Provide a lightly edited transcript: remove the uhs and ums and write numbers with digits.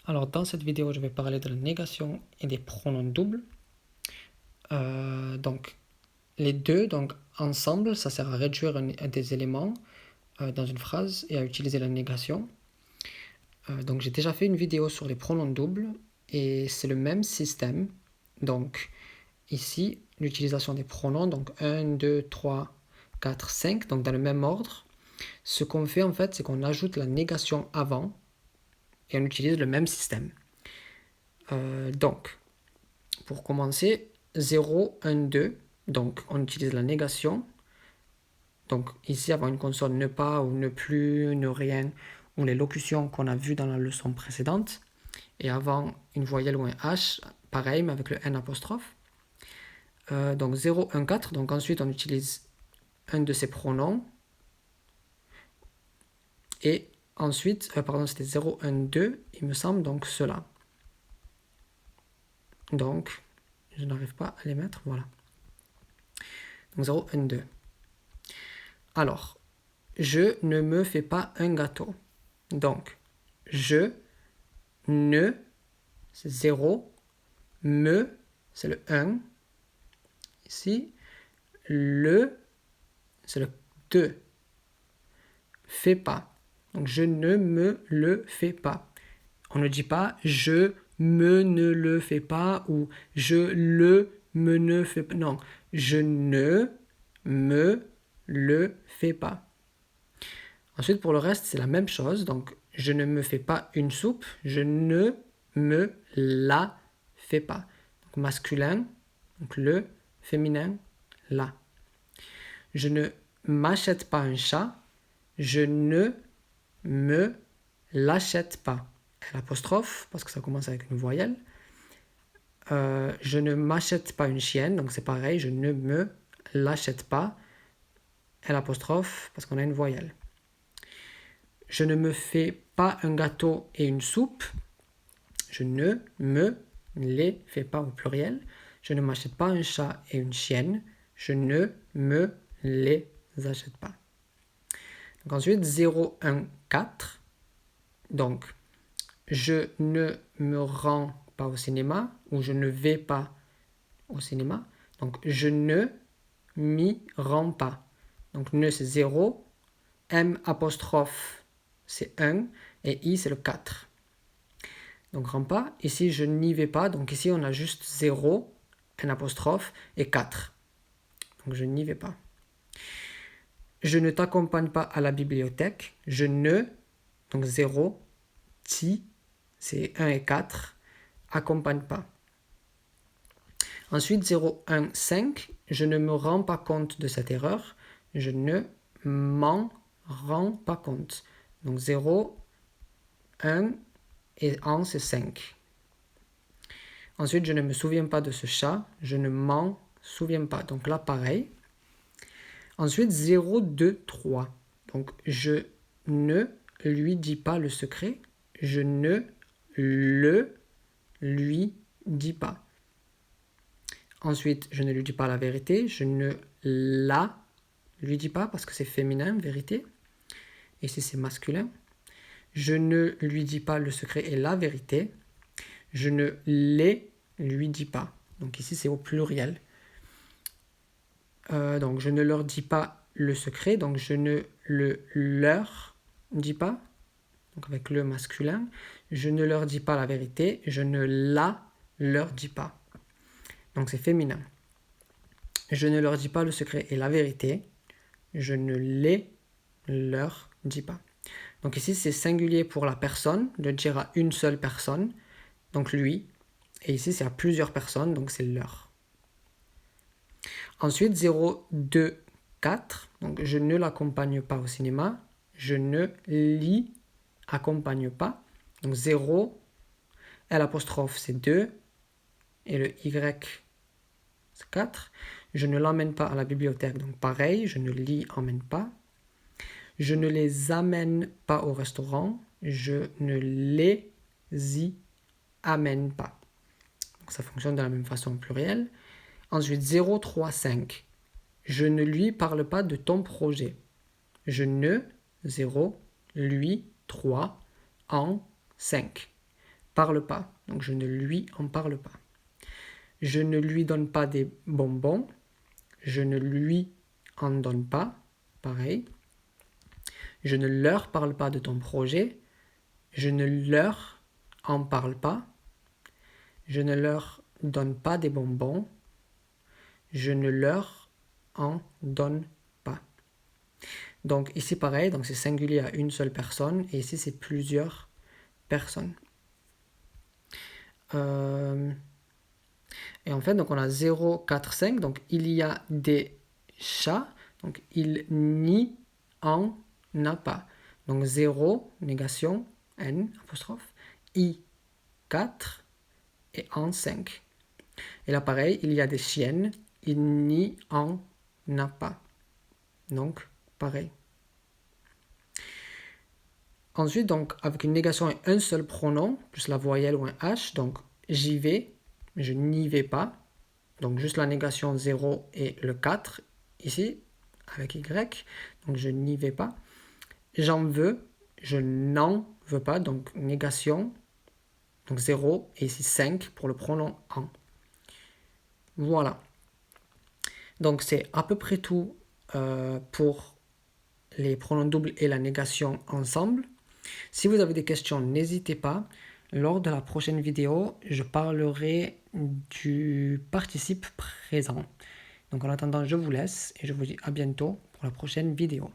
Alors dans cette vidéo, je vais parler de la négation et des pronoms doubles. Donc les deux, donc ensemble, ça sert à réduire des éléments dans une phrase et à utiliser la négation. Donc j'ai déjà fait une vidéo sur les pronoms doubles et c'est le même système. Donc ici, l'utilisation des pronoms, donc 1, 2, 3, 4, 5, donc dans le même ordre. Ce qu'on fait en fait, c'est qu'on ajoute la négation avant et on utilise le même système. Donc, pour commencer, 0, 1, 2, donc on utilise la négation. Donc ici, avant une consonne, ne pas ou ne plus, ne rien, ou les locutions qu'on a vues dans la leçon précédente. Et avant une voyelle ou un H, pareil, mais avec le N apostrophe. Donc 0, 1, 4, donc ensuite on utilise un de ces pronoms. Et ensuite, pardon, c'était 0, 1, 2, il me semble, donc cela. Donc, je n'arrive pas à les mettre, voilà. Donc 0, 1, 2. Alors, je ne me fais pas un gâteau. Donc, je ne, c'est 0, me, c'est le 1, ici, le, c'est le 2, fais pas. Donc, je ne me le fais pas. On ne dit pas je me ne le fais pas ou je le me ne fais pas. Non, je ne me le fais pas. Ensuite, pour le reste, c'est la même chose. Donc, je ne me fais pas une soupe. Je ne me la fais pas. Donc, masculin, donc le, féminin, la. Je ne m'achète pas un chat. Je ne me l'achète pas. L'apostrophe, parce que ça commence avec une voyelle. Je ne m'achète pas une chienne, donc c'est pareil, je ne me l'achète pas. L'apostrophe, parce qu'on a une voyelle. Je ne me fais pas un gâteau et une soupe. Je ne me les fais pas au pluriel. Je ne m'achète pas un chat et une chienne. Je ne me les achète pas. Donc ensuite, 0, 1, 4. Donc, je ne me rends pas au cinéma ou je ne vais pas au cinéma. Donc, je ne m'y rends pas. Donc, ne c'est 0, M apostrophe c'est 1 et I c'est le 4. Donc, rends pas. Ici, je n'y vais pas. Donc, ici, on a juste 0, N apostrophe et 4. Donc, je n'y vais pas. Je ne t'accompagne pas à la bibliothèque. Je ne, donc 0, ti, c'est 1 et 4, accompagne pas. Ensuite, 0, 1, 5, je ne me rends pas compte de cette erreur. Je ne m'en rends pas compte. Donc 0, 1 et 1, c'est 5. Ensuite, je ne me souviens pas de ce chat. Je ne m'en souviens pas. Donc là, pareil. Ensuite, 0, 2, 3. Donc, je ne lui dis pas le secret. Je ne le lui dis pas. Ensuite, je ne lui dis pas la vérité. Je ne la lui dis pas parce que c'est féminin, vérité. Ici, c'est masculin. Je ne lui dis pas le secret et la vérité. Je ne les lui dis pas. Donc ici, c'est au pluriel. Donc, je ne leur dis pas le secret. Donc, je ne le leur dis pas. Donc, avec le masculin. Je ne leur dis pas la vérité. Je ne la leur dis pas. Donc, c'est féminin. Je ne leur dis pas le secret et la vérité. Je ne les leur dis pas. Donc ici, c'est singulier pour la personne, de dire à une seule personne, donc lui. Et ici, c'est à plusieurs personnes, donc c'est leur. Ensuite, 0, 2, 4. Donc je ne l'accompagne pas au cinéma. Je ne l'y accompagne pas. Donc 0, l'apostrophe, c'est 2. Et le Y, c'est 4. Je ne l'emmène pas à la bibliothèque, donc pareil, je ne l'y emmène pas. Je ne les amène pas au restaurant. Je ne les y amène pas. Donc ça fonctionne de la même façon au pluriel. Ensuite, 0, 3, 5. Je ne lui parle pas de ton projet. Je ne, 0, lui, 3, en, 5. parle pas. Donc je ne lui en parle pas. Je ne lui donne pas des bonbons. Je ne lui en donne pas. Pareil. Je ne leur parle pas de ton projet. Je ne leur en parle pas. Je ne leur donne pas des bonbons. Je ne leur en donne pas. Donc ici pareil, donc c'est singulier à une seule personne et ici c'est plusieurs personnes. Et en fait, donc on a 0, 4, 5. Donc il y a des chats. Donc il n'y en a pas. Donc 0, négation, N, apostrophe, I, 4 et en 5. Et là pareil, il y a des chiennes. Il n'y en a pas. Donc pareil. Ensuite, donc, avec une négation et un seul pronom, plus la voyelle ou un H, donc j'y vais, je n'y vais pas. Donc juste la négation 0 et le 4, ici, avec Y, donc je n'y vais pas. J'en veux, je n'en veux pas, donc négation, donc 0, et ici 5 pour le pronom en. Voilà. Donc c'est à peu près tout pour les pronoms doubles et la négation ensemble. Si vous avez des questions, n'hésitez pas. Lors de la prochaine vidéo, je parlerai du participe présent. Donc en attendant, je vous laisse et je vous dis à bientôt pour la prochaine vidéo.